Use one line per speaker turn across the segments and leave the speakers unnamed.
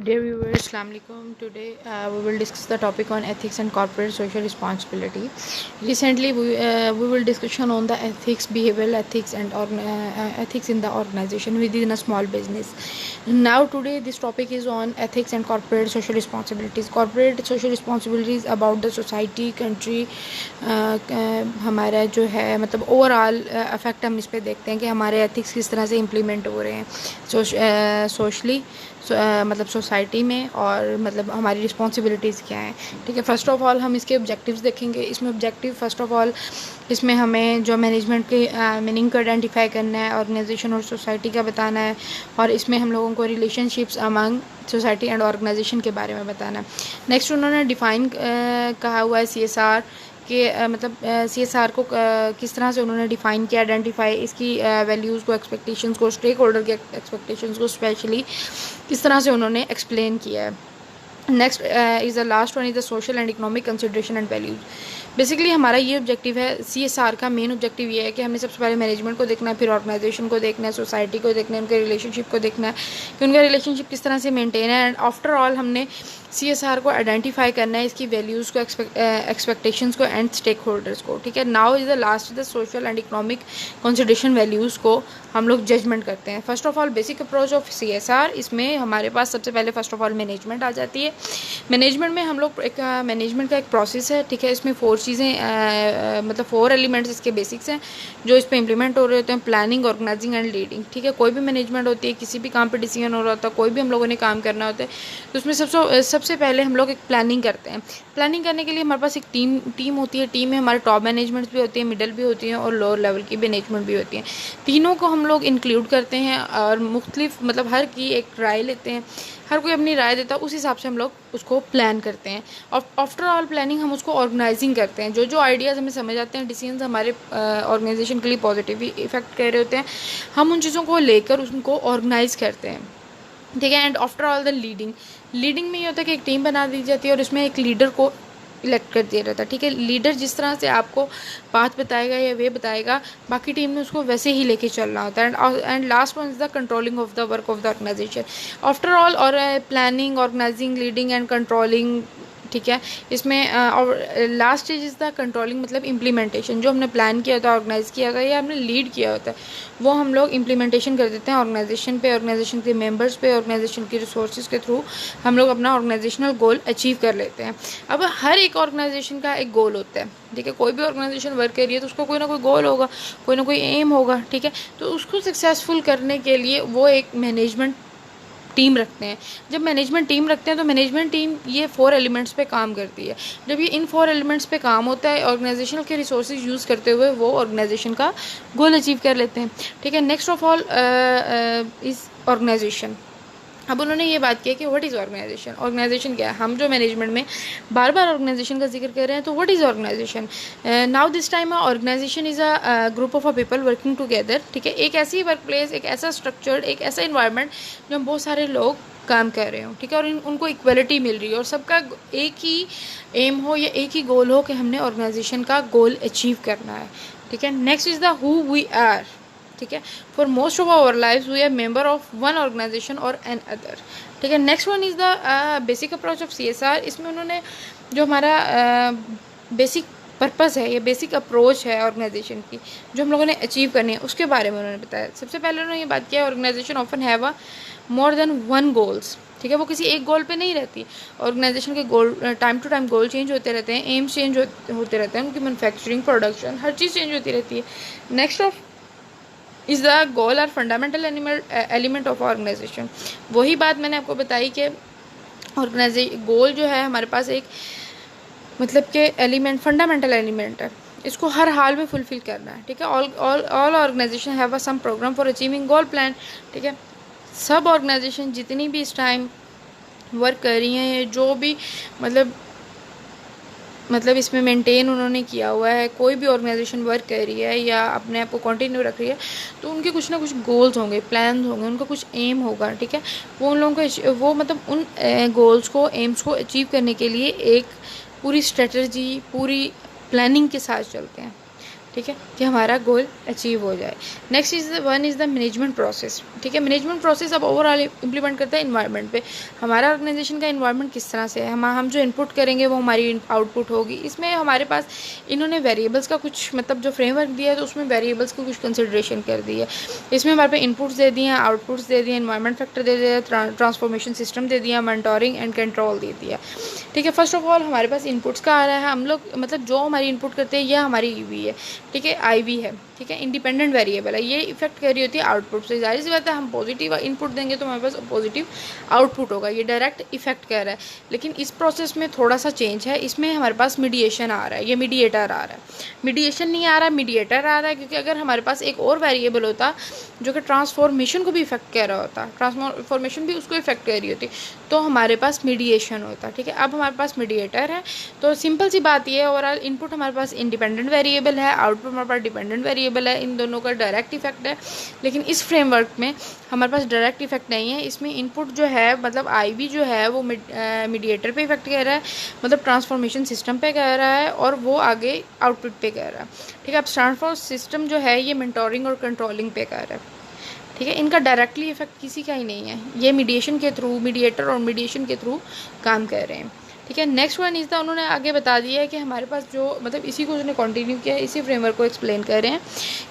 Dear viewers, Assalamu alaikum. Today we will discuss the topic on ethics and corporate social responsibility. Recently, we will discussion on the ethics, behavioral ethics, and ethics in the organization within a small business. Now, today this topic is on ethics and corporate social responsibilities. Corporate social responsibilities about the society, country, हमारा जो है मतलब overall affect हम इस पर देखते हैं कि हमारे एथिक्स किस तरह से इम्प्लीमेंट हो रहे हैं सोशली मतलब सोसाइटी में, और मतलब हमारी रिस्पॉन्सिबिलिटीज़ क्या हैं। ठीक है, फ़र्स्ट ऑफ़ ऑल हम इसके ऑब्जेक्टिव्स देखेंगे। इसमें ऑब्जेक्टिव फ़र्स्ट ऑफ़ ऑल इसमें हमें जो मैनेजमेंट के मीनिंग को आइडेंटिफाई करना है, ऑर्गेनाइजेशन और सोसाइटी का बताना है, और इसमें हम लोगों को relationships among society and organization के बारे में बताना है। नेक्स्ट उन्होंने डिफ़ाइन कहा हुआ है CSR के मतलब CSR को किस तरह से उन्होंने डिफ़ाइन किया, आइडेंटिफाई इसकी वैल्यूज़ को, एक्सपेक्टेशंस को, स्टेक होल्डर के एक्सपेक्टेशंस को स्पेशली किस तरह से उन्होंने एक्सप्लेन किया है। Next is the last one is the social and economic consideration and values. Basically हमारा ये ऑब्जेक्टिव है, CSR का मेन ऑब्जेक्टिव ये है कि हमने सबसे पहले मैनेजमेंट को देखना है, फिर ऑर्गेनाइजेशन को देखना है, सोसाइटी को देखना है, उनके रिलेशनशिप को देखना है कि उनका रिलेशनशिप किस तरह से मेंटेन है, एंड आफ्टर ऑल हमने CSR को आइडेंटिफाई करना है, इसकी वैल्यूज़ को, एक्सपेक्टेशंस को एंड स्टेक होल्डर्स को। ठीक है, now is the last the social and economic consideration values को हम लोग जजमेंट करते हैं। First of all basic approach of CSR, इसमें हमारे पास सबसे पहले फर्स्ट ऑफ ऑल मैनेजमेंट आ जाती है। मैनेजमेंट में हम लोग एक मैनेजमेंट का एक प्रोसेस है। ठीक है, इसमें 4 चीज़ें मतलब 4 एलिमेंट्स इसके बेसिक्स हैं जो इस पर इंप्लीमेंट हो रहे होते हैं: प्लानिंग, ऑर्गेनाइजिंग एंड लीडिंग। ठीक है, कोई भी मैनेजमेंट होती है, किसी भी काम पे डिसीजन हो रहा होता है, कोई भी हम लोगों ने काम करना होता है, तो उसमें सबसे पहले हम लोग एक प्लानिंग करते हैं। प्लानिंग करने के लिए हमारे पास एक टीम होती है। टीम में हमारे टॉप मैनेजमेंट्स भी होती है, मिडल भी होती हैं, और लोअर लेवल की मैनेजमेंट भी होती है। तीनों को हम लोग इंक्लूड करते हैं और मुख्तलिफ मतलब हर की एक राय लेते हैं, हर कोई अपनी राय देता है, उस हिसाब से हम लोग उसको प्लान करते हैं। और आफ्टर ऑल प्लानिंग हम उसको ऑर्गेनाइजिंग करते हैं। जो आइडियाज़ हमें समझ आते हैं, डिसीजंस हमारे ऑर्गेनाइजेशन के लिए पॉजिटिव इफेक्ट कर रहे होते हैं, हम उन चीज़ों को लेकर उनको ऑर्गेनाइज करते हैं। ठीक है, and after all the leading में ये होता है कि एक टीम बना दी जाती है और इसमें एक लीडर को इलेक्ट कर दिया जाता है। ठीक है, लीडर जिस तरह से आपको बात बताएगा या वे बताएगा, बाकी टीम ने उसको वैसे ही लेके चलना होता है। And last one is the controlling of the work of the organisation. After all और planning, organising, leading and controlling. ठीक है, इसमें और last stage is the controlling मतलब इम्प्लीमेंटेशन। जो हमने प्लान किया होता है, ऑर्गेनाइज किया होता है या हमने लीड किया होता है, वो हम लोग इम्प्लीमेंटेशन कर देते हैं ऑर्गेनाइजेशन पे, ऑर्गेनाइजेशन के मेंबर्स पे, ऑर्गेनाइजेशन की रिसोर्सेज के थ्रू हम लोग अपना ऑर्गेनाइजेशनल गोल अचीव कर लेते हैं। अब हर एक ऑर्गेनाइजेशन का एक गोल होता है। ठीक है, कोई भी ऑर्गेनाइजेशन वर्क कर रही है तो उसका कोई ना कोई गोल होगा, कोई ना कोई एम होगा। ठीक है, तो उसको सक्सेसफुल करने के लिए वो एक मैनेजमेंट टीम रखते हैं। जब मैनेजमेंट टीम रखते हैं तो मैनेजमेंट टीम ये 4 एलिमेंट्स पे काम करती है। जब ये इन 4 एलिमेंट्स पे काम होता है, ऑर्गेनाइजेशनल के रिसोर्सेज यूज़ करते हुए वो ऑर्गेनाइजेशन का गोल अचीव कर लेते हैं। ठीक है, next of all is organization. अब उन्होंने ये बात की कि व्हाट इज़ ऑर्गेनाइजेशन। ऑर्गेनाइजेशन क्या है? हम जो मैनेजमेंट में बार बार ऑर्गेनाइजेशन का जिक्र कर रहे हैं, तो what is organization? Now this time organization is a group of people working together. ठीक है, एक ऐसी वर्क प्लेस, एक ऐसा स्ट्रक्चर, एक ऐसा इन्वायरमेंट जो हम बहुत सारे लोग काम कर रहे हो। ठीक है, और उनको इक्वलिटी मिल रही है और सबका एक ही एम हो या एक ही गोल हो कि हमने ऑर्गेनाइजेशन का गोल अचीव करना है। ठीक है, next is the who we are. ठीक है, for most of our life we are member of one organization और एन अदर। ठीक है, next one is the basic approach of CSR। इसमें उन्होंने जो हमारा बेसिक पर्पस है, ये बेसिक अप्रोच है ऑर्गेनाइजेशन की जो हम लोगों ने अचीव करनी है, उसके बारे में उन्होंने बताया। सबसे पहले उन्होंने ये बात किया, organization often have a more than one goals. ठीक है, वो किसी एक गोल पे नहीं रहती। ऑर्गेनाइजेशन के goal time to time goal change होते रहते हैं, एम्स चेंज होते रहते हैं, उनकी मैन्युफैक्चरिंग, प्रोडक्शन, हर चीज़ चेंज होती रहती है। Next of is the goal are fundamental element of organisation. वही बात मैंने आपको बताई कि गोल जो है हमारे पास एक मतलब के एलिमेंट, फंडामेंटल एलिमेंट है, इसको हर हाल में फुलफिल करना है। ठीक है, all organization have a some program for achieving goal plan. ठीक है, सब ऑर्गेनाइजेशन जितनी भी इस टाइम वर्क कर रही हैं, जो भी मतलब इसमें मेंटेन उन्होंने किया हुआ है, कोई भी ऑर्गेनाइजेशन वर्क कर रही है या अपने आप को कंटिन्यू रख रही है, तो उनके कुछ ना कुछ गोल्स होंगे, प्लान होंगे, उनका कुछ एम होगा। ठीक है, वो उन लोगों को वो मतलब उन गोल्स को, एम्स को अचीव करने के लिए एक पूरी स्ट्रेटजी, पूरी प्लानिंग के साथ चलते हैं। ठीक है, कि हमारा गोल अचीव हो जाए। Next is the management process. ठीक है, मैनेजमेंट प्रोसेस अब ओवरऑल इम्प्लीमेंट करता है इन्वायरमेंट पे। हमारा ऑर्गेनाइजेशन का इन्वायरमेंट किस तरह से है, हम जो इनपुट करेंगे वो हमारी आउटपुट होगी। इसमें हमारे पास इन्होंने वेरिएबल्स का कुछ मतलब जो फ्रेमवर्क दिया है तो उसमें वेरिएबल्स को कुछ कंसिडरेशन कर दी है। इसमें हमारे पास इनपुट्स दे दिए हैं, आउटपुट्स दे दिए, इन्वायरमेंट फैक्टर दे दिया, ट्रांसफॉर्मेशन सिस्टम दे दिया, मेंटोरिंग एंड कंट्रोल दे दिया। ठीक है, फर्स्ट ऑफ ऑल हमारे पास इनपुट्स का आ रहा है, हम लोग मतलब जो हमारी इनपुट करते हैं यह हमारी ईवी है। ठीक है, आईवी है। ठीक है, इंडिपेंडेंट वेरिएबल है, ये इफेक्ट कर रही होती है आउटपुट से। जाहिर सी बात है, हम पॉजिटिव इनपुट देंगे तो हमारे पास पॉजिटिव आउटपुट होगा, ये डायरेक्ट इफेक्ट कर रहा है। लेकिन इस प्रोसेस में थोड़ा सा चेंज है, इसमें हमारे पास मीडिएशन आ रहा है, ये मीडिएटर आ रहा है। मीडिएशन नहीं आ रहा, मीडिएटर आ रहा है, क्योंकि अगर हमारे पास एक और वेरिएबल होता जो कि ट्रांसफॉर्मेशन को भी इफेक्ट कर रहा होता, ट्रांसफॉर्मेशन भी उसको इफेक्ट कर रही होती, तो हमारे पास मीडिएशन होता। ठीक है, अब हमारे पास मीडिएटर है, तो सिंपल सी बात ये है, ओवरऑल इनपुट हमारे पास इंडिपेंडेंट वेरिएबल है, आउटपुट हमारे पास डिपेंडेंट वेरिएबल है, इन दोनों का डायरेक्ट इफेक्ट है। लेकिन इस फ्रेमवर्क में हमारे पास डायरेक्ट इफेक्ट नहीं है, इसमें इनपुट जो है मतलब आईवी जो है वो मीडिएटर पे इफेक्ट कर रहा है, मतलब ट्रांसफॉर्मेशन सिस्टम पे कर रहा है, और वो आगे आउटपुट पे कर रहा है। ठीक है, अब ट्रांसफॉर्म सिस्टम जो है ये मेंटोरिंग और कंट्रोलिंग पे कर रहा है। ठीक है, इनका डायरेक्टली इफेक्ट किसी का ही नहीं है, ये मीडिएशन के थ्रू, मीडिएटर और मीडिएशन के थ्रू काम कर रहे हैं। ठीक है, नेक्स्ट वन इज़ द, उन्होंने आगे बता दिया है कि हमारे पास जो मतलब इसी को उन्होंने कंटिन्यू किया है, इसी फ्रेमवर्क को एक्सप्लेन कर रहे हैं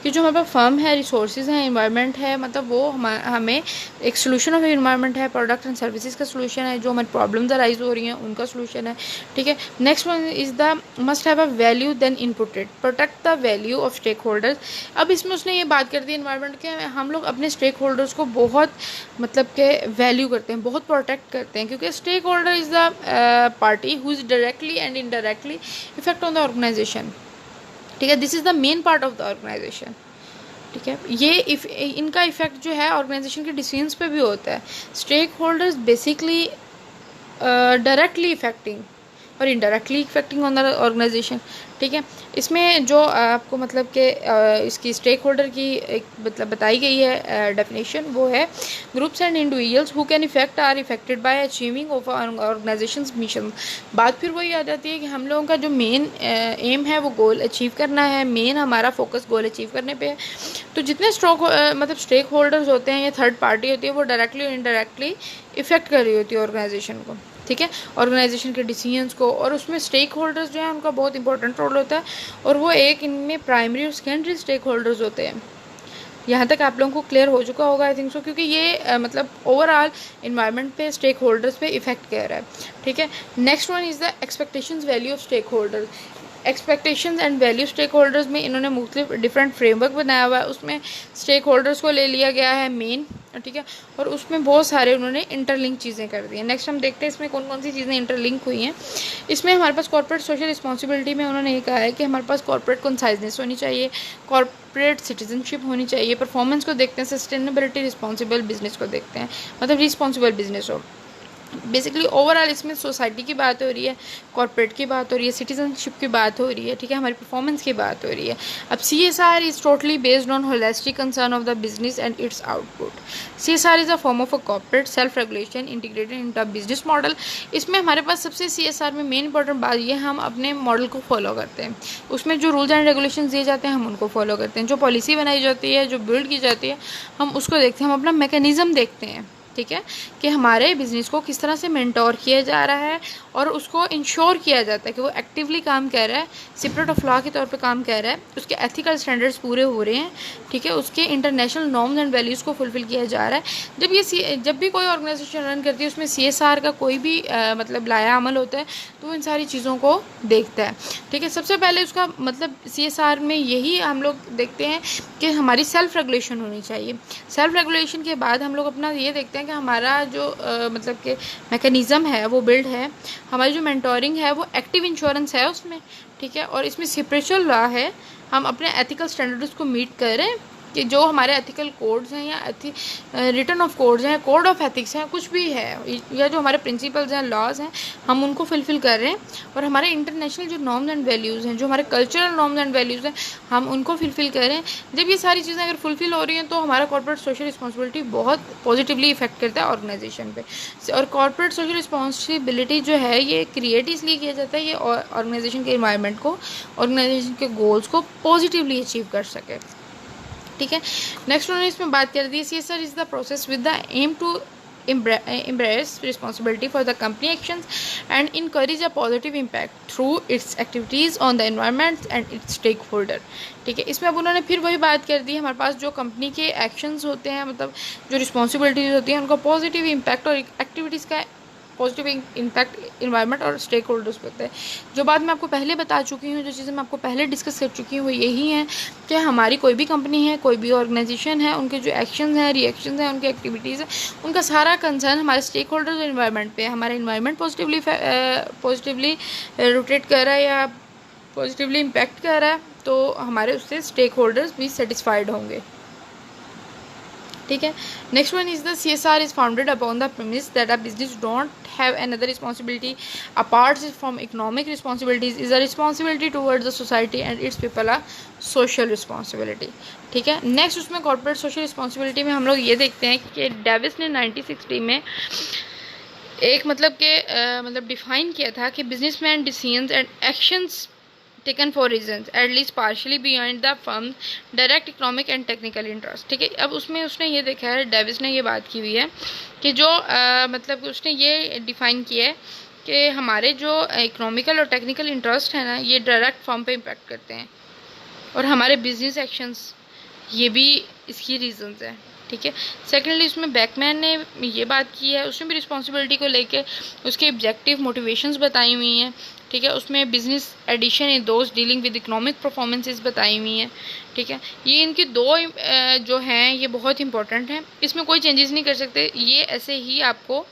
कि जो हमारे पास फर्म है, रिसोर्सेज हैं, इन्वायरमेंट है, मतलब वो हमें एक सोल्यूशन ऑफ इन्वायरमेंट है, प्रोडक्ट एंड सर्विसेज का सोल्यूशन है, जो हमारी प्रॉब्लम्स अराइज हो रही हैं उनका सोल्यूशन है। ठीक है, next one is the must have a value then inputted, protect the value of stake holders. अब इसमें उसने ये बात कर दी इन्वायरमेंट के, हम लोग अपने स्टेक होल्डर्स को बहुत मतलब के वैल्यू करते हैं, बहुत प्रोटेक्ट करते हैं, क्योंकि stake holder is the party who is directly and indirectly effect on the organization. ठीक है, this is the main part of the organisation. ठीक है, ये इनका इफेक्ट जो है ऑर्गेनाइजेशन के डिसीजंस पे भी होता है। Stakeholders basically directly affecting और indirectly affecting on the organisation. ठीक है, इसमें जो आपको मतलब कि इसकी स्टेक होल्डर की एक मतलब बताई गई है डेफिनेशन, वो है groups and individuals who can affect are affected by achieving of organisations mission. बात फिर वही आ जाती है कि हम लोगों का जो मेन एम है वो गोल अचीव करना है, मेन हमारा फोकस गोल अचीव करने पे है। तो जितने मतलब स्टेक होल्डर्स होते हैं या थर्ड पार्टी होती है, वो डायरेक्टली और इनडायरेक्टली इफेक्ट कर रही होती है ऑर्गेनाइजेशन को। ठीक है, ऑर्गेनाइजेशन के डिसीजंस को, और उसमें स्टेक होल्डर्स जो है उनका बहुत इंपॉर्टेंट रोल होता है, और वो एक इनमें प्राइमरी और सेकेंडरी स्टेक होल्डर्स होते हैं। यहाँ तक आप लोगों को क्लियर हो चुका होगा आई थिंक सो, क्योंकि ये मतलब ओवरऑल इन्वायरमेंट पे स्टेक होल्डर्स पे इफेक्ट कर रहा है। ठीक है, next one is the expectations value of stake holders. Expectations and value stake holders में इन्होंने मुख्तलिफ डिफरेंट फ्रेमवर्क बनाया हुआ है, उसमें स्टेक होल्डर्स को ले लिया गया है मेन। ठीक है, और उसमें बहुत सारे उन्होंने इंटरलिंक चीज़ें कर दी हैं। नेक्स्ट हम देखते हैं इसमें कौन कौन सी चीज़ें इंटरलिंक हुई हैं। इसमें हमारे पास कॉर्पोरेट सोशल रिस्पॉन्सिबिलिटी में उन्होंने ये कहा है कि हमारे पास कॉर्पोरेट कॉन्साइजनेस होनी चाहिए, कॉर्पोरेट सिटीजनशिप होनी चाहिए, परफॉर्मेंस को देखते हैं, सस्टेनेबिलिटी, रिस्पॉन्सिबल बिजनेस को देखते हैं, मतलब रिस्पॉन्सिबल बिजनेस हो। बेसिकली ओवरऑल इसमें सोसाइटी की बात हो रही है, कॉर्पोरेट की बात हो रही है, सिटीजनशिप की बात हो रही है। ठीक है, हमारी परफॉर्मेंस की बात हो रही है। अब CSR is totally based on holistic concern of the business and it's output. CSR is a form of a corporate self regulation integrated into a business model. इसमें हमारे पास सबसे CSR में मेन इंपॉर्टेंट बात ये, हम अपने मॉडल को follow करते हैं, उसमें जो रूल्स एंड रेगुलेशन दिए जाते हैं हम उनको फॉलो करते हैं, जो पॉलिसी बनाई जाती है, जो बिल्ड की जाती है, हम उसको देखते हैं, हम अपना मैकेनिज़्म देखते हैं। ठीक है, कि हमारे बिज़नेस को किस तरह से मेंटोर किया जा रहा है और उसको इंश्योर किया जाता है कि वो एक्टिवली काम कर रहा है, सेपरेट ऑफ लॉ के तौर पे काम कर रहा है, उसके एथिकल स्टैंडर्ड्स पूरे हो रहे हैं। ठीक है, उसके इंटरनेशनल नॉर्म्स एंड वैल्यूज़ को फुलफिल किया जा रहा है। जब भी कोई ऑर्गेनाइजेशन रन करती है उसमें CSR का कोई भी मतलब लाया अमल होता है, तो इन सारी चीज़ों को देखता है। ठीक है, सबसे पहले उसका मतलब CSR में यही हम लोग देखते हैं कि हमारी सेल्फ रेगुलेशन होनी चाहिए। सेल्फ रेगुलेशन के बाद हम लोग अपना ये देखते हैं कि हमारा जो मतलब कि मैकेनिज़्म है वो बिल्ड है, हमारी जो मेंटोरिंग है वो एक्टिव इंश्योरेंस है उसमें। ठीक है, और इसमें स्पिरिचुअल लॉ है, हम अपने एथिकल स्टैंडर्ड्स को मीट करें कि जो हमारे एथिकल कोड्स हैं या रिटर्न ऑफ कोड्स हैं, कोड ऑफ एथिक्स हैं, कुछ भी है, या जो हमारे प्रिंसिपल्स हैं, लॉज हैं, हम उनको फुलफ़िल कर रहे हैं, और हमारे इंटरनेशनल जो नॉर्म्स एंड वैल्यूज़ हैं, जो हमारे कल्चरल नॉर्म्स एंड वैल्यूज़ हैं, हम उनको फुलफ़िल कर रहे हैं। जब ये सारी चीज़ें अगर फुलफ़िल हो रही हैं तो हमारा कॉर्पोरेट सोशल रिस्पॉन्सिबिलिटी बहुत पॉजिटिवली इफेक्ट करता है ऑर्गेनाइजेशन पे। और कॉर्पोरेट सोशल रिस्पॉन्सिबिलिटी जो है ये क्रिएट इसलिए किया जाता है, ये ऑर्गेनाइजेशन के एनवायरनमेंट को, ऑर्गेनाइजेशन के गोल्स को पॉजिटिवली अचीव कर सके। ठीक है, नेक्स्ट उन्होंने इसमें बात कर दी, CSR is the process with the aim to embrace responsibility for the company actions and encourage a positive impact through its activities on the environment and its stakeholder। ठीक है, इसमें अब उन्होंने फिर वही बात कर दी, हमारे पास जो कंपनी के एक्शंस होते हैं, मतलब जो रिस्पॉन्सिबिलिटीज होती हैं, उनका पॉजिटिव इम्पैक्ट और एक्टिविटीज़ का पॉजिटिव इम्पैक्ट इन्वायरमेंट और स्टेक होल्डर्स पे होता है। जो बात मैं आपको पहले बता चुकी हूँ, जो चीज़ें मैं आपको पहले डिस्कस कर चुकी हूँ, वो यही हैं कि हमारी कोई भी कंपनी है, कोई भी ऑर्गेनाइजेशन है, उनके जो एक्शंस हैं, रिएक्शंस हैं, उनकी एक्टिविटीज़ हैं, उनका सारा कंसर्न हमारे स्टेक होल्डर्स और इन्वायरमेंट पे, हमारा इन्वायरमेंट पॉजिटिवली रोटेट कर रहा है या पॉजिटिवली इम्पैक्ट कर रहा है, तो हमारे उससे स्टेक होल्डर्स भी सेटिस्फाइड होंगे। ठीक है, next one is the CSR is founded upon the premise that a business don't have another responsibility apart from economic responsibilities, is a responsibility towards the society and its people a social responsibility. ठीक है, next उसमें corporate social responsibility में हम लोग ये देखते हैं कि डेविस ने 1960 में एक मतलब डिफाइन किया था कि businessman decisions and actions taken for reasons at least partially beyond the firm's direct economic and technical interest। ठीक है, अब उसमें उसने ये देखा है, डेविस ने ये बात की हुई है कि जो मतलब उसने ये डिफ़ाइन किया है कि हमारे जो इकोनॉमिकल और टेक्निकल इंटरेस्ट है ना, ये डायरेक्ट फर्म पे इम्पैक्ट करते हैं, और हमारे बिजनेस एक्शंस ये भी इसकी रीजंस हैं। ठीक है, सेकेंडली उसमें बैकमैन ने ये बात की है, उसमें भी रिस्पॉन्सिबिलिटी को लेके उसके ऑब्जेक्टिव मोटिवेशंस बताई हुई हैं। ठीक है, उसमें business addition in those dealing with economic performances बताई हुई हैं। ठीक है, ये इनकी दो जो हैं ये बहुत इंपॉर्टेंट हैं, इसमें कोई चेंजेस नहीं कर सकते, ये ऐसे ही आपको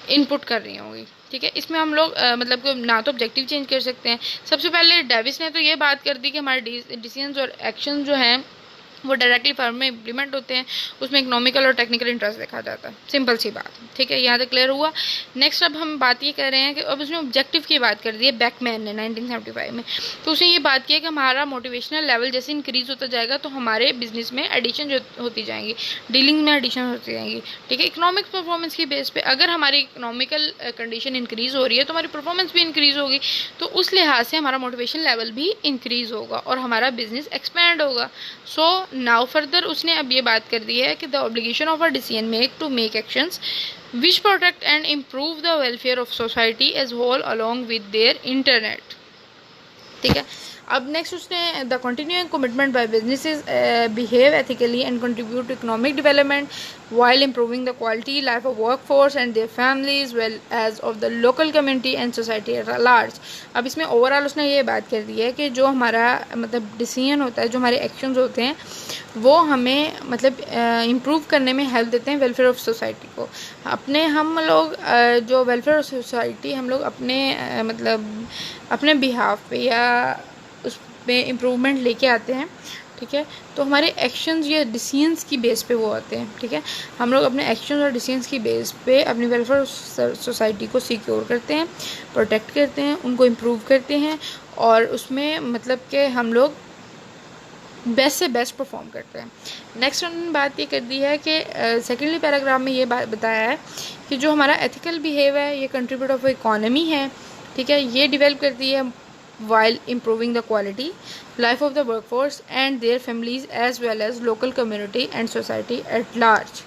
इनपुट कर रही होंगी। ठीक है, इसमें हम लोग मतलब ना तो ऑब्जेक्टिव चेंज कर सकते हैं। सबसे पहले डेविस ने तो ये बात कर दी कि हमारे डिसीजंस और एक्शन जो हैं वो डायरेक्टली फर्म में इम्प्लीमेंट होते हैं, उसमें इकोनॉमिकल और टेक्निकल इंटरेस्ट देखा जाता है। सिंपल सी बात। ठीक है, यहाँ तक क्लियर हुआ। नेक्स्ट अब हम बात ये कर रहे हैं कि अब उसने ऑब्जेक्टिव की बात कर दी है बैकमैन ने 1975 में, तो उसने ये बात की है कि हमारा मोटिवेशनल लेवल जैसे इंक्रीज होता जाएगा तो हमारे बिजनेस में एडिशन जो होती जाएंगी, डीलिंग में एडिशन होती जाएंगी। ठीक है, इकोनॉमिक परफॉर्मेंस की बेस पे अगर हमारी इकोनॉमिकल कंडीशन इंक्रीज हो रही है तो हमारी परफॉर्मेंस भी इंक्रीज होगी, तो उस लिहाज से हमारा मोटिवेशन लेवल भी इंक्रीज होगा और हमारा बिजनेस एक्सपैंड होगा। सो नाउ फर्दर उसने अब ये बात कर दी है कि the obligation of a decision make to make actions which protect and improve the welfare of society as whole along with their internet. ठीक है, अब नेक्स्ट उसने the continuing commitment by businesses behave ethically and contribute to economic development while improving the quality life of workforce and their families well as of the local community and society at large। अब इसमें overall उसने ये बात कर दी है कि जो हमारा मतलब डिसीजन होता है, जो हमारे एक्शंस होते हैं, वो हमें मतलब इम्प्रूव करने में हेल्प देते हैं वेलफेयर ऑफ सोसाइटी को। अपने हम लोग जो वेलफेयर ऑफ सोसाइटी हम लोग अपने मतलब अपने बिहाफ पे या उस पर इम्प्रूवमेंट लेके आते हैं। ठीक है, तो हमारे एक्शंस या डिसीजंस की बेस पे वो आते हैं। ठीक है, हम लोग अपने एक्शंस और डिसीजंस की बेस पे अपनी वेलफेयर सोसाइटी को सिक्योर करते हैं, प्रोटेक्ट करते हैं, उनको इम्प्रूव करते हैं, और उसमें मतलब कि हम लोग बेस्ट से बेस्ट परफॉर्म करते हैं। नेक्स्ट उन्होंने बात ये कर दी है कि सेकेंडली पैराग्राफ में ये बात बताया है कि जो हमारा एथिकल बिहेव है ये कंट्रीब्यूट ऑफ इकोनॉमी है। ठीक है, ये डिवेल्प करती है while improving the quality life of the workforce and their families as well as local community and society at large।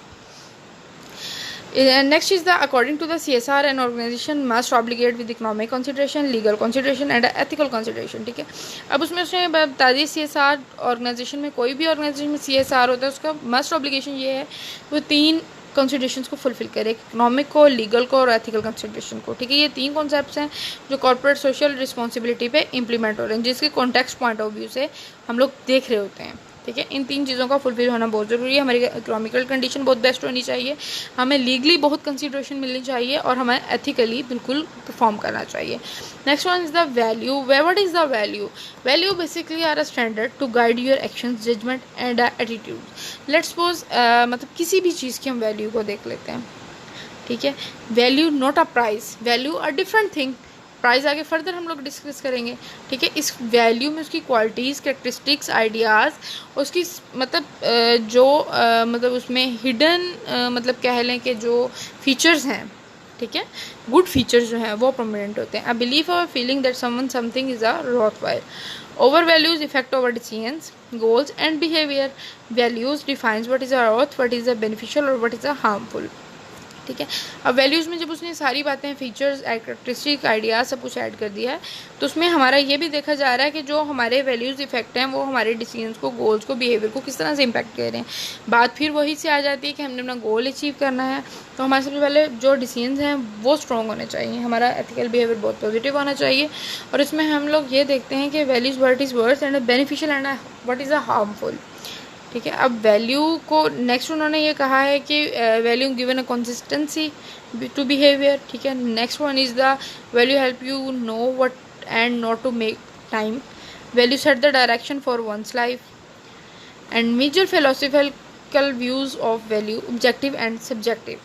Next is the according to the CSR an organization must obligate with economic consideration, legal consideration and ethical consideration। ठीक है, अब उसमें उसने बता दी CSR organisation में, कोई भी organisation में CSR होता है उसका मस्ट ऑब्लिगेशन ये है वो 3 कंसिडरेशंस को फुलफिल करे, इकोनॉमिक को, लीगल को और एथिकल कंसिडरेशन को। ठीक है, ये 3 कॉन्सेप्ट्स हैं जो कॉर्पोरेट सोशल रिस्पॉन्सिबिलिटी पे इम्प्लीमेंट हो रहे हैं, जिसके कॉन्टेक्स्ट पॉइंट ऑफ व्यू से हम लोग देख रहे होते हैं। ठीक है। इन 3 चीज़ों का फुलफिल होना बहुत ज़रूरी है। हमारी इकोनॉमिकल कंडीशन बहुत बेस्ट होनी चाहिए, हमें लीगली बहुत कंसिडरेशन मिलनी चाहिए और हमें एथिकली बिल्कुल परफॉर्म करना चाहिए। Next one is the value. What is the value? Value basically are a standard to guide your actions, judgement and attitude. Let's suppose मतलब किसी भी चीज़ की हम वैल्यू को देख लेते हैं, ठीक है। Value not a price, value a different thing. Price आगे फर्दर हम लोग डिस्कस करेंगे, ठीक है। इस वैल्यू में उसकी क्वालिटीज़, कैरेक्टरिस्टिक्स, आइडियाज़, उसकी मतलब जो मतलब उसमें हिडन मतलब कह लें कि जो फीचर्स हैं, ठीक है, गुड फीचर्स जो हैं वो प्रोमिनेंट होते हैं। आई बिलीव और feeling that someone something is a worthwhile. Over values effect over decisions, goals and behaviour. Values defines what is a worth, what is a beneficial और व्हाट इज़ अ हार्मफुल, ठीक है। अब values में जब उसने सारी बातें, फीचर्स, कैरेक्टरिस्टिक, आइडियाज सब कुछ ऐड कर दिया है, तो उसमें हमारा ये भी देखा जा रहा है कि जो हमारे वैल्यूज़ इफेक्ट हैं वो हमारे डिसीजंस को, गोल्स को, बिहेवियर को किस तरह से इम्पैक्ट कर रहे हैं। बात फिर वही से आ जाती है कि हमने अपना गोल अचीव करना है, तो हमारे सबसे पहले जो डिसीजंस हैं वो स्ट्रॉन्ग होने चाहिए, हमारा एथिकल बिहेवियर बहुत पॉजिटिव होना चाहिए। और इसमें हम लोग ये देखते हैं कि values what is worth and beneficial and what is a harmful, ठीक है। अब वैल्यू को नेक्स्ट उन्होंने ये कहा है कि value given a consistency to behaviour, ठीक है। Next one is the value help you know what and not to make time. Value set the direction for one's life. And major philosophical views of value, objective and subjective,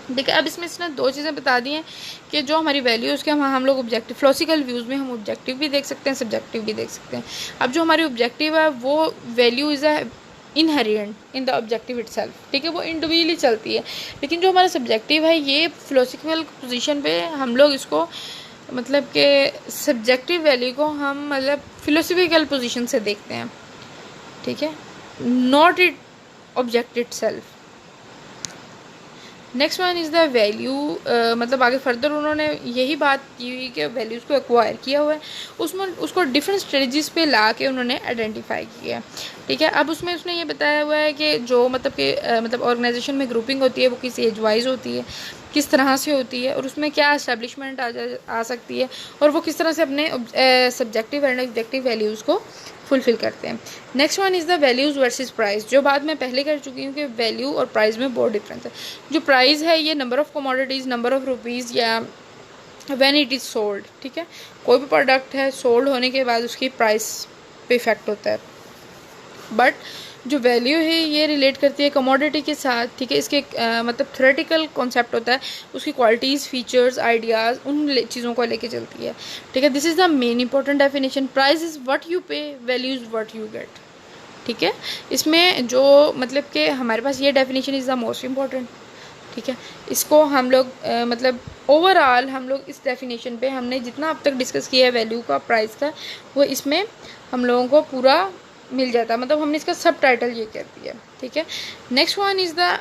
ठीक है। अब इसमें इसने 2 चीज़ें बता दी हैं कि जो हमारी वैल्यू उसके हम लोग ऑब्जेक्टिव, फिलोसफिकल व्यूज़ में हम ऑब्जेक्टिव भी देख सकते हैं, सब्जेक्टिव भी देख सकते हैं। अब जो हमारी ऑब्जेक्टिव है वो value is a inherent in the objective itself, ठीक है, वो इंडिविजुअली चलती है। लेकिन जो हमारा सब्जेक्टिव है ये फिलोसफिकल पोजीशन पे हम लोग इसको मतलब कि सब्जेक्टिव वैल्यू को हम मतलब फिलोसफिकल पोजीशन से देखते हैं, ठीक है, not it object itself. Next one is the value, मतलब आगे फर्दर उन्होंने यही बात की हुई कि वैल्यूज़ को एक्वायर किया हुआ है, उसमें उसको डिफरेंट स्ट्रेटजीज़ पे ला के उन्होंने आइडेंटिफाई किया है, ठीक है। अब उसमें उसने ये बताया हुआ है कि जो मतलब कि मतलब ऑर्गेनाइजेशन में ग्रुपिंग होती है वो किस एज वाइज होती है, किस तरह से होती है, और उसमें क्या इस्टेब्लिशमेंट आ सकती है, और वो किस तरह से अपने सब्जेक्टिव एंड ऑब्जेक्टिव वैल्यूज़ को फुलफिल करते हैं। Next one is the values versus price. जो बात मैं पहले कर चुकी हूँ कि वैल्यू और प्राइस में बहुत डिफरेंस है। जो प्राइस है ये number of commodities, number of rupees या व्हेन इट इज़ सोल्ड, ठीक है। कोई भी प्रोडक्ट है सोल्ड होने के बाद उसकी प्राइस पे इफेक्ट होता है, बट जो वैल्यू है ये रिलेट करती है कमोडिटी के साथ, ठीक है। इसके मतलब थ्योरेटिकल कॉन्सेप्ट होता है, उसकी क्वालिटीज़, फीचर्स, आइडियाज़, उन चीज़ों को लेके चलती है, ठीक है। This is the main important definition. Price is what you pay, value is what you get, ठीक है। इसमें जो मतलब कि हमारे पास ये definition is the most important, ठीक है। इसको हम लोग मतलब ओवरऑल हम लोग इस डेफिनेशन पे हमने जितना अब तक डिस्कस किया है वैल्यू का, प्राइस का, वो इसमें हम लोगों को पूरा मिल जाता है, मतलब हमने इसका सब टाइटल ये कर दिया, ठीक है। Next one is the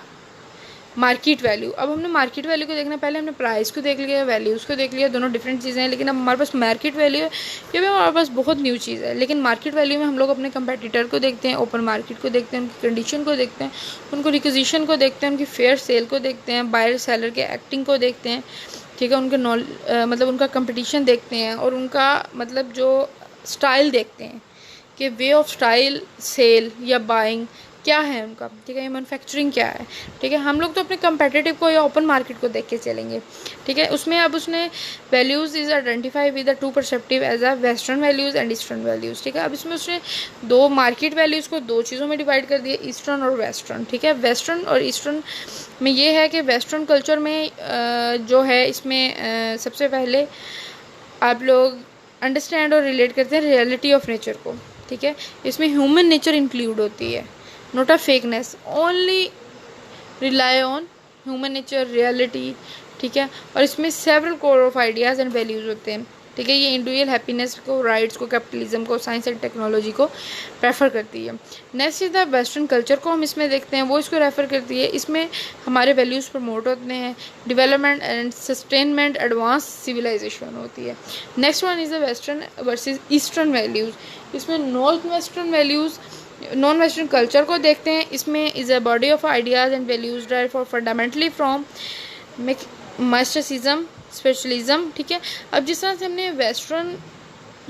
market value. अब हमने मार्केट वैल्यू को देखना, पहले हमने प्राइस को देख लिया, वैल्यूज़ को देख लिया, दोनों डिफरेंट चीज़ें हैं, लेकिन अब हमारे पास मार्केट वैल्यू है, ये भी हमारे पास बहुत न्यू चीज़ है। लेकिन मार्केट वैल्यू में हम लोग अपने कंपेटिटर को देखते हैं, ओपन मार्केट को देखते हैं, उनकी कंडीशन को देखते हैं, उनको रिक्विजिशन को देखते हैं, उनकी फेयर सेल को देखते हैं, बायर सेलर के एक्टिंग को देखते हैं, ठीक है, उनके मतलब उनका कंपटीशन देखते हैं, और उनका मतलब जो स्टाइल देखते हैं कि वे ऑफ स्टाइल सेल या बाइंग क्या है उनका, ठीक है, मैन्युफैक्चरिंग क्या है, ठीक है। हम लोग तो अपने कंपेटिटिव को या ओपन मार्केट को देख के चलेंगे, ठीक है। उसमें अब उसने values is identify with the two perceptive as a western values and eastern values, ठीक है। अब इसमें उसने 2 मार्केट वैल्यूज़ को 2 चीज़ों में डिवाइड कर दिया, ईस्टर्न और वेस्टर्न, ठीक है। वेस्टर्न और ईस्टर्न में ये है कि वेस्टर्न कल्चर में जो है इसमें सबसे पहले आप लोग अंडरस्टैंड और रिलेट करते हैं रियलिटी ऑफ नेचर को, ठीक है। इसमें ह्यूमन नेचर इंक्लूड होती है, not a fakeness, only rely on human nature, reality, ठीक है। और इसमें several core of ideas and values होते हैं, ठीक है। ये इंडिविजुअल हैप्पीनेस को, राइट्स को, कैपिटलिज्म को, साइंस एंड टेक्नोलॉजी को प्रेफर करती है। Next is the western culture को हम इसमें देखते हैं, वो इसको रेफर करती है। इसमें हमारे वैल्यूज़ प्रमोट होते हैं, development and sustainment, advance civilisation होती है। Next one is the western versus eastern values. इसमें north western values, non western culture को देखते हैं। इसमें is a body of ideas and values drive for fundamentally from मास्टरसिज्म, स्पेशलिज्म, ठीक है। अब जिस तरह से हमने वेस्टर्न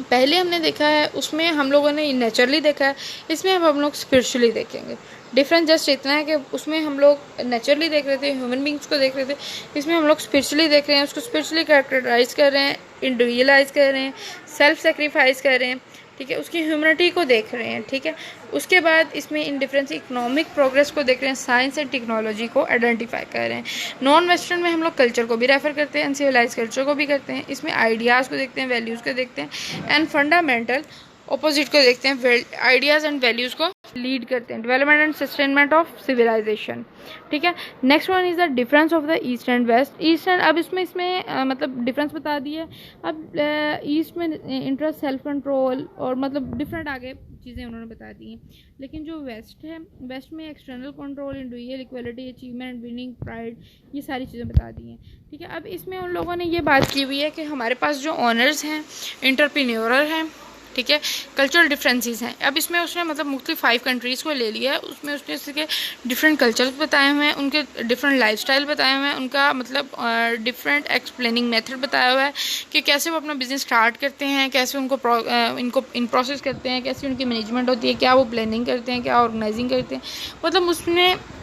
पहले हमने देखा है उसमें हम लोगों ने नेचुरली देखा है, इसमें अब हम लोग स्पिरिचुअली देखेंगे। डिफरेंस जस्ट इतना है कि उसमें हम लोग नेचुरली देख रहे थे, ह्यूमन बींग्स को देख रहे थे, इसमें हम लोग स्पिरिचुअली देख रहे हैं, उसको स्पिरिचुअली कैरेक्टराइज कर रहे हैं, इंडिविजुअलाइज कर रहे हैं, सेल्फ सेक्रीफाइस कर रहे हैं, ठीक है, उसकी ह्यूमनिटी को देख रहे हैं, ठीक है। उसके बाद इसमें इन डिफरेंस इकोनॉमिक प्रोग्रेस को देख रहे हैं, साइंस एंड टेक्नोलॉजी को आइडेंटिफाई कर रहे हैं। नॉन वेस्टर्न में हम लोग कल्चर को भी रेफर करते हैं, अनसिविलाइज कल्चर को भी करते हैं, इसमें आइडियाज़ को देखते हैं, वैल्यूज़ को देखते हैं, एंड फंडामेंटल ऑपोजिट को देखते हैं, आइडियाज़ एंड वैल्यूज़ को लीड करते हैं, development and sustainment of civilisation, ठीक है। Next one is the difference of the east and west. East and अब इसमें मतलब डिफरेंस बता दिया। अब ईस्ट में इंटरेस्ट, सेल्फ कंट्रोल और मतलब डिफरेंट आगे चीज़ें उन्होंने बता दी हैं। लेकिन जो वेस्ट है, वेस्ट में external control, individual equality, achievement, winning, pride, ये सारी चीज़ें बता दी हैं, ठीक है। अब इसमें उन लोगों ने ये बात की हुई है कि हमारे पास जो ऑनर्स हैं, इंटरप्रेन्योरर हैं, ठीक है, कल्चरल डिफरेंसेस हैं। अब इसमें उसने मतलब मुख्तलिफ 5 कंट्रीज़ को ले लिया है, उसमें उसने इसके डिफरेंट कल्चर्स बताए हुए हैं, उनके डिफरेंट लाइफस्टाइल बताए हुए हैं, उनका मतलब डिफरेंट एक्सप्लेनिंग मेथड बताया हुआ है कि कैसे वो अपना बिजनेस स्टार्ट करते हैं, कैसे इनको इन प्रोसेस करते हैं, कैसे उनकी मैनेजमेंट होती है, क्या वो प्लानिंग करते हैं, क्या ऑर्गेनाइजिंग करते हैं, मतलब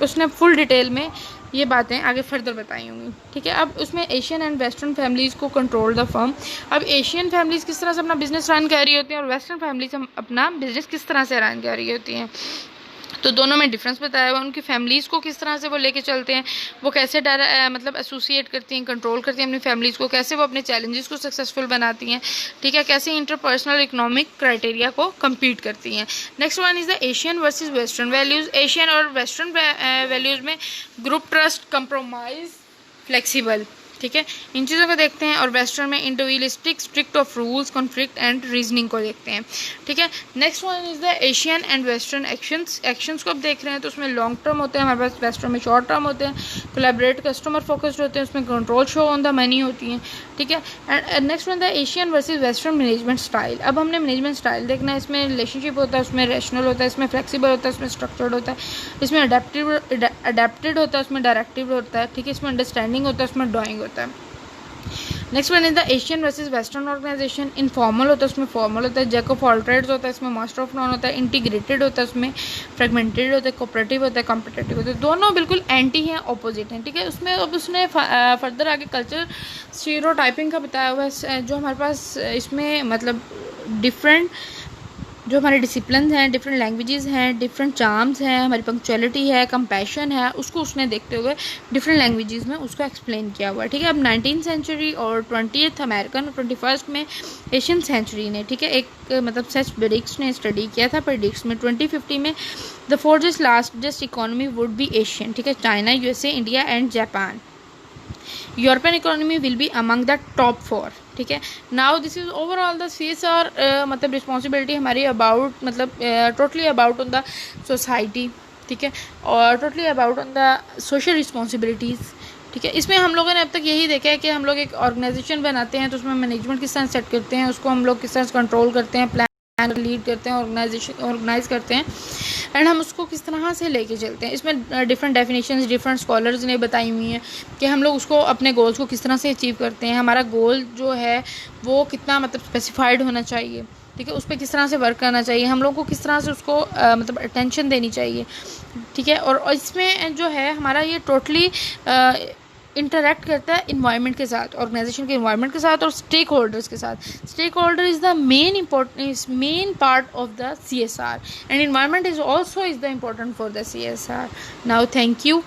उसने फुल डिटेल में ये बातें आगे फर्दर बताई होंगी, ठीक है। अब उसमें एशियन एंड वेस्टर्न फैमिलीज़ को कंट्रोल द फर्म। अब एशियन फैमिलीज़ किस तरह से अपना बिजनेस रन कर रही होती हैं और वेस्टर्न फैमिलीज अपना बिजनेस किस तरह से रन कर रही होती हैं, तो दोनों में डिफरेंस बताया हुआ। उनकी फैमिलीज़ को किस तरह से वो लेके चलते हैं, वो कैसे मतलब एसोसिएट करती हैं, कंट्रोल करती हैं अपनी फैमिलीज़ को, कैसे वो अपने चैलेंजेस को सक्सेसफुल बनाती हैं, ठीक है, कैसे इंटरपर्सनल इकोनॉमिक क्राइटेरिया को कम्पीट करती हैं। Next one is the Asian versus western values. Asian और वेस्टर्न वैल्यूज़ में ग्रुप ट्रस्ट, कंप्रोमाइज़, फ्लेक्सिबल, ठीक है, इन चीज़ों को देखते हैं। और वेस्टर्न में individualistic, strict of rules, conflict and reasoning को देखते हैं, ठीक है। Next one is the Asian and western actions को अब देख रहे हैं, तो उसमें लॉन्ग टर्म होते हैं, हमारे पास वेस्टर्न में शॉर्ट टर्म होते हैं, कोलैबोरेट, कस्टमर फोकस्ड होते हैं, उसमें control show on the money होती हैं, ठीक है। And next one the Asian versus western management style. अब हमने मैनेजमेंट स्टाइल देखना है, इसमें रिलेशनशिप होता है, उसमें रैशनल होता है, इसमें फ्लेक्सिबल होता है, इसमें स्ट्रक्चर्ड होता है, इसमें अडेप्टेड होता है, उसमें डायरेक्टिव होता है, ठीक है, इसमें अंडरस्टैंडिंग होता है, उसमें ड्राइंग होता है। Next one is the Asian versus western organisation. Informal होता है, उसमें फॉर्मल होता है, जैक ऑफ ऑल ट्रेड्स होता है, इसमें मास्टर ऑफ नॉन होता है, इंटीग्रेटेड होता है, उसमें फ्रेगमेंटेड होता है, कोऑपरेटिव होता है, कॉम्पिटिटिव होता है। दोनों बिल्कुल एंटी हैं, ऑपोजिट हैं, ठीक है। उसमें अब उसने फर्दर आगे कल्चर स्टीरियोटाइपिंग का बताया हुआ है, जो हमारे पास इसमें मतलब डिफरेंट जो हमारे डिसिप्लिन हैं, डिफरेंट लैंग्वेजेस हैं, डिफरेंट चार्म्स हैं, हमारी पंक्चुअलिटी है, कंपैशन है, उसको उसने देखते हुए डिफरेंट लैंग्वेजेस में उसको एक्सप्लेन किया हुआ है, ठीक है। अब 19th सेंचुरी और 20th अमेरिकन और 21st में एशियन सेंचुरी ने, ठीक है, एक मतलब सच ब्रिक्स ने स्टडी किया था प्रेडिक्स में 2050 में the fourth largest economy would be Asian, ठीक है, China, USA, India and Japan. European economy will be among the top 4, ठीक है। Now this is overall the CSR मतलब रिस्पॉन्सिबिलिटी हमारी अबाउट मतलब totally about on the society, ठीक है, और totally about on the social responsibilities, ठीक है। इसमें हम लोगों ने अब तक यही देखा है कि हम लोग एक ऑर्गेनाइजेशन बनाते हैं तो उसमें मैनेजमेंट किस तरह सेट करते हैं, उसको हम लोग किस तरह कंट्रोल करते हैं, प्लान लीड करते हैं, ऑर्गेनाइज करते हैं, एंड हम उसको किस तरह से लेके चलते हैं। इसमें डिफरेंट डेफिनेशंस डिफरेंट स्कॉलर्स ने बताई हुई हैं कि हम लोग उसको अपने गोल्स को किस तरह से अचीव करते हैं, हमारा गोल जो है वो कितना मतलब स्पेसिफाइड होना चाहिए, ठीक है, उस पर किस तरह से वर्क करना चाहिए, हम लोग को किस तरह से उसको मतलब अटेंशन देनी चाहिए, ठीक है। और इसमें जो है हमारा ये टोटली इंटरेक्ट करता है इन्वायरमेंट के साथ, ऑर्गेनाइजेशन के इन्वायरमेंट के साथ और स्टेक होल्डर्स के साथ। Stake holder is the main part of the CSR and environment is also is the important for the CSR। Now thank you.